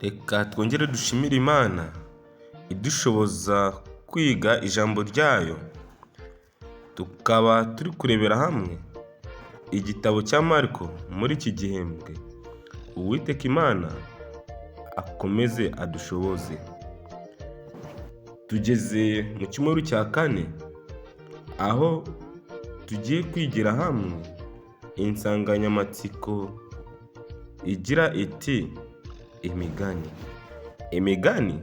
Reka twongere dushimire Imana idushoboza kwiga ijambo ryayo, tukaba turi kurebera hamwe igitabo cya Mariko muri iki gihembwe. Uwiteka Imana akomeze adushoboze. Tugeze mu cyumweru cya kane, aho tugiye kwigira hamwe insanganyamatsiko igira iti imigani. Imigani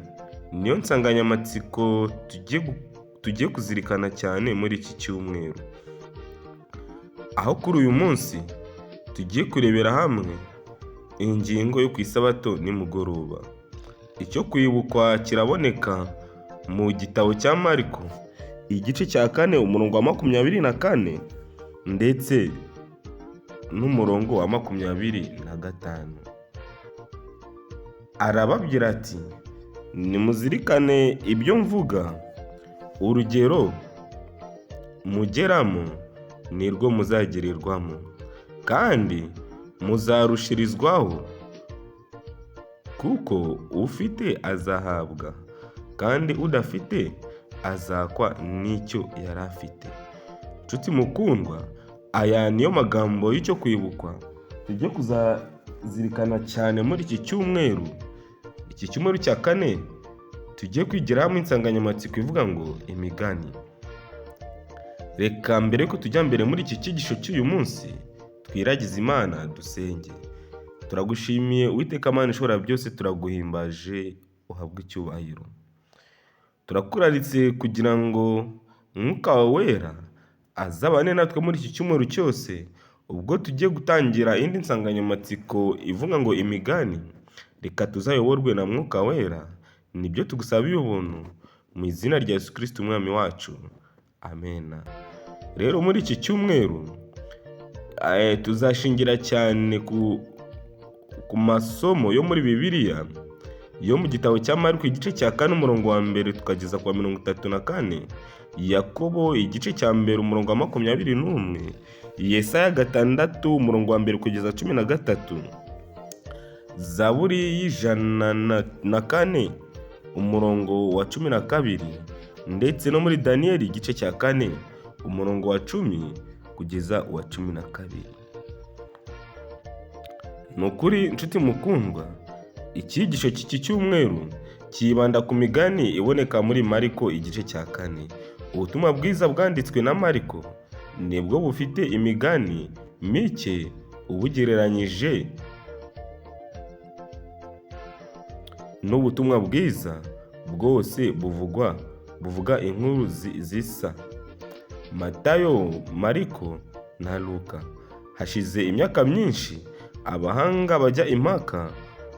niyo nsanganyamatsiko tugiye kuzirikana cyane muri iki cyumweru, aho kuri uyu munsi tugiye kurebera hamwe ingingo yo ku isabato nimugoroba. Icyo kwibukwa kiraboneka mu gitabo cya Mariko igice cya 4 umurongo wa 24 ndetse n'umurongo wa 25. Arababwira ati, nimuzirikane ibyo mvuga, urugero mugeramo nirwo muzagererwamo, kandi muzarushirizwaho, kuko ufite azahabwa, kandi udafite azakwa n'icyo yari afite. Nshuti mukundwa, aya niyo magambo y'icyo kwibukwa tujye kuzazirikana cyane muri iki cyumweru. Iki cyumweru cya 4 tugiye kwigira hamwe insanganyamatsiko ivuga ngo imigani. Reka mbere ko tujya mbere muri iki cyigisho cy'uyu munsi, twiragize Imana dusenge. Turagushimiye Uwiteka Mana ishobora byose, turaguhimbaje, uhabwe icyubahiro. Turakuraritse kugira ngo Mwuka wawe wera azabane natwe muri iki cyumweru cyose, ubwo tugiye gutangira indi nsanganyamatsiko ivuga ngo imigani. Reka tuzayoborwe na Mwuka wera, nibyo tugusabiye ubuntu mu izina rya Yesu Kristo umwami wacu, amen. Rero muri iki cyumweru tuzashingira cyane ku masomo yo muri Bibiliya yo mu gitabo cya Mariko igice cya 4 umurongo wa 1 tukageza kwa 34, Yakobo igice cya 1 umurongo wa 21, Yesaya 6 umurongo wa 1 kugeza 13, Zaburi y'104 umurongo wa 12, ndetse no muri Daniyeli igice cya 4 umurongo wa 10 kugeza wa 12. Nukuri nshuti mukundwa, icyigisho cy'iki cyumweru kibanda ku migani iboneka muri Mariko igice cya 4. Ubutumwa bwiza bwanditswe na Mariko nibwo bufite imigani mike ubugereranyije n'ubutumwa bwiza bwose buvuga inkuru zisa Matayo, Mariko na Luka. Hashize imyaka myinshi abahanga bajya impaka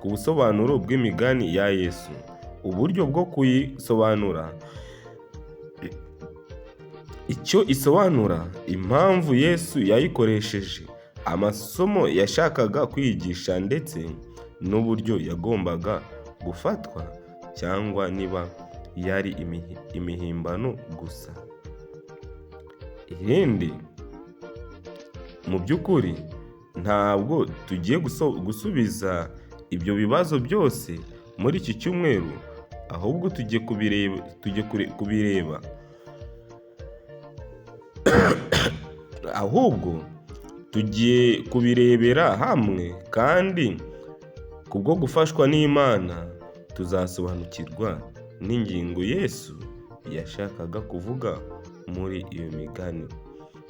ku busobanuro bw'imigani ya Yesu, uburyo bwo kuyisobanura, icyo isobanura, impamvu Yesu yayikoresheje, amasomo yashakaga kwigisha, ndetse n'uburyo yagombaga gufatwa cyangwa niba yari imihimbano gusa. Irindi, mu by'ukuri ntabwo tugiye gusubiza ibyo bibazo byose muri iki cyumweru, ahubwo tugiye kubireba ahubwo tugiye kubirebera hamwe, kandi kubwo gufashwa n'Imana tuzasobanukirwa n'ingingo Yesu yashakaga kuvuga muri iyo migani.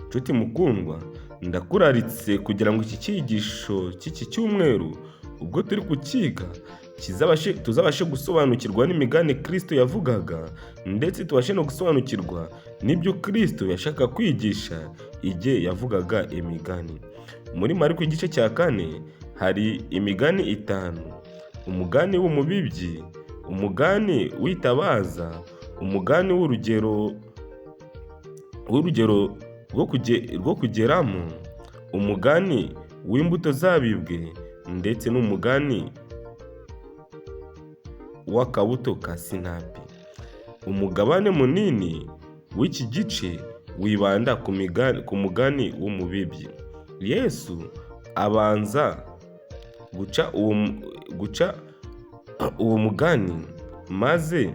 Nshuti mukundwa, ndakuraritse kugira ngo iki cyigisho cy'iki cyumweru ubwo turi kukiga tuzabashe gusobanukirwa n'imigani Kristo yavugaga, ndetse tubashe no gusobanukirwa n'ibyo Kristo yashaka kwigisha igihe yavugaga imigani. Muri Mariko igice cya 4 hari imigani 5: umugani w'umubibyi, umugani w'itabaza, umugani w'urugero rwo kugeramo, umugani w'imbuto zabibwe, ndetse n'umugani w'akabuto ka sinapi. Umugabane munini w'iki gice wibanda ku mugani w'umubibyi. Yesu abanza guca uwo mugani maze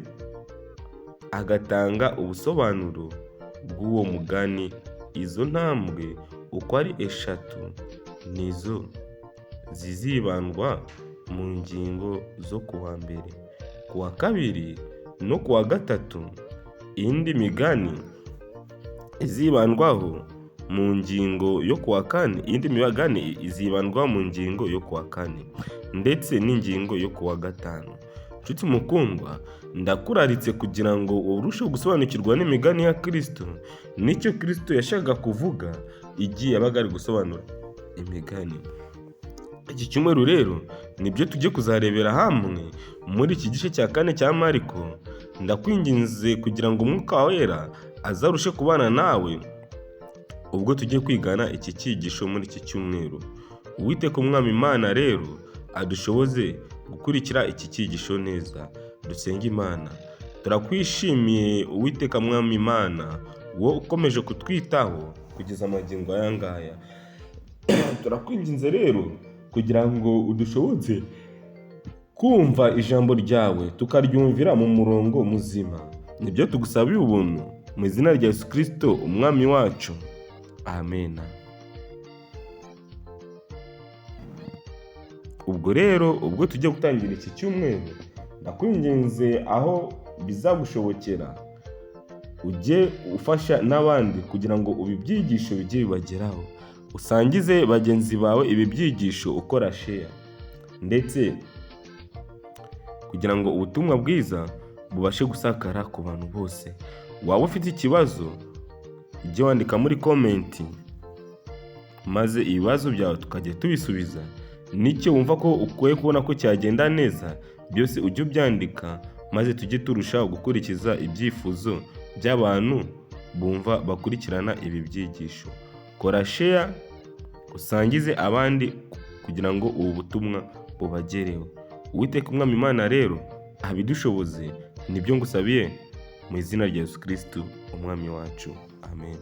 agatanga ubusobanuro bw'uwo mugani. Izo ntambwe uko ari eshatu nizo zizibandwa mu ngingo zo kuwa mbere, kuwa kabiri no kuwa gatatu. Indi migani izibandwaho mu ngingo yo kuwa kane, indi migani izibandwa mu ngingo yo kuwa kane ndetse n'ingingo yo kuwa gatanu. Nshuti mukundwa, ndakuraritse kugira ngo urusheho gusobanukirwa n'imigani ya Kristo, nicyo Kristo yashakaga kuvuga igihe yabaga ari gusobanura imigani. Iki cyumweru rero nibyo tujye kuzarebera hamwe muri iki gice cya 4 cya Mariko. Ndakwinginze kugira ngo Umwuka Wera azarushe kubana nawe ubwo tujye kwigana iki cyigisho muri iki cyumweru. Uwiteka Umwami Imana rero adushoboze gukurikira iki cyigisho neza. Dusenge Imana. Turakwishimiye Uwiteka Mwami Imana, wo ukomeje kutwitaho kugeza amagingo aya ngaya. Turakwinginze rero kugira ngo udushoboze kumva ijambo ryawe tukaryumvira mu murongo muzima. Nibyo tugusabiye ubuntu mu izina rya Yesu Kristo Umwami wacu. Amen. Ubwo rero ubwo tujye gutangira iki cyumweru, ndakwinginze aho bizagushobokera ujye ufasha n'abandi kugira ngo ibi byigisho bijye bibageraho. Usangize bagenzi bawe ibi byigisho ukora share, ndetse kugira ngo ubutumwa bwiza bubashe gusakara ku bantu bose. Waba ufite ikibazo ujye wandika muri komenti, maze ibibazo byawe tukajya tubisubiza. Nicyo wumva ko ukwiye kubona ko cyagenda neza, byose ujye ubyandika, maze tujye turushaho gukurikiza ibyifuzo by'abantu bumva bakurikirana ibi byigisho. Kora share, usangize abandi kugira ngo ubu butumwa bubagereho. Uwiteka Umwami Imana rero abidushoboze, nibyo ngusabiye mu izina rya Yesu Kristo Umwami wacu. Amen.